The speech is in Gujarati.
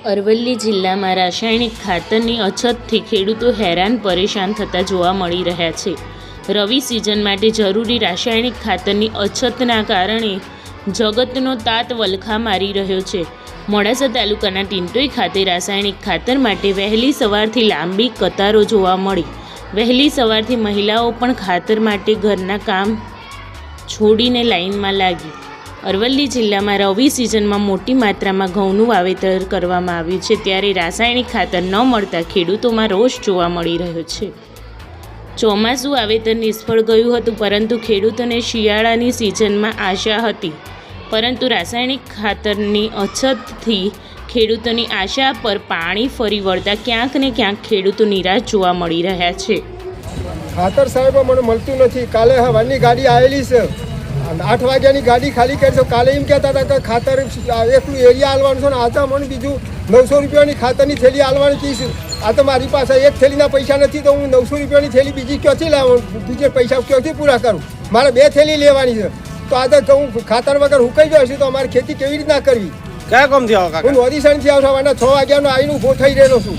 અરવલ્લી જિલ્લામાં રાસાયણિક ખાતરની અછતથી ખેડૂતો હેરાન પરેશાન થતા જોવા મળી રહ્યા છે. રવિ સિઝન માટે જરૂરી રાસાયણિક ખાતરની અછતના કારણે જગતનો તાત વલખા મારી રહ્યો છે. મોડાસા તાલુકાના ટિંટોઈ ખાતે રાસાયણિક ખાતર માટે વહેલી સવારથી લાંબી કતારો જોવા મળી. વહેલી સવારથી મહિલાઓ પણ ખાતર માટે ઘરના કામ છોડીને લાઇનમાં લાગી. અરવલ્લી જિલ્લામાં રવિ સિઝનમાં મોટી માત્રામાં ઘઉંનું વાવેતર કરવામાં આવ્યું છે, ત્યારે રાસાયણિક ખાતર ન મળતા ખેડૂતોમાં રોષ જોવા મળી રહ્યો છે. ચોમાસું વાવેતર નિષ્ફળ ગયું હતું, પરંતુ ખેડૂતોને શિયાળાની સિઝનમાં આશા હતી. પરંતુ રાસાયણિક ખાતરની અછતથી ખેડૂતોની આશા પર પાણી ફરી વળતા ક્યાંક ને ક્યાંક ખેડૂતો નિરાશ જોવા મળી રહ્યા છે. ખાતર સાહેબ મને મળતું નથી. કાલે હવાની ગાડી આવેલી છે, 8 વાગ્યાની ગાડી ખાલી કરી છે. કાલે એમ કહેતા હતા કે ખાતર એકલું એરિયા હાલવાનું છે ને આ તો મને બીજું 900 રૂપિયાની ખાતરની થેલી હાલવાની કહીશું. આ તો મારી પાસે એક થેલીના પૈસા નથી, તો હું 900 રૂપિયાની થેલી બીજી ક્યાંથી લાવવાનું? બીજે પૈસા ક્યાંથી પૂરા કરું? મારે 2 થેલી લેવાની છે, તો આ તો હું ખાતર વગર હુકાઈ ગયો છું, તો અમારી ખેતી કેવી રીતના કરવી? કયા કામથી આવો? હું ઓડિશનથી આવતો 6 વાગ્યાનો આવીને ઊભો થઈ રહેલો છું.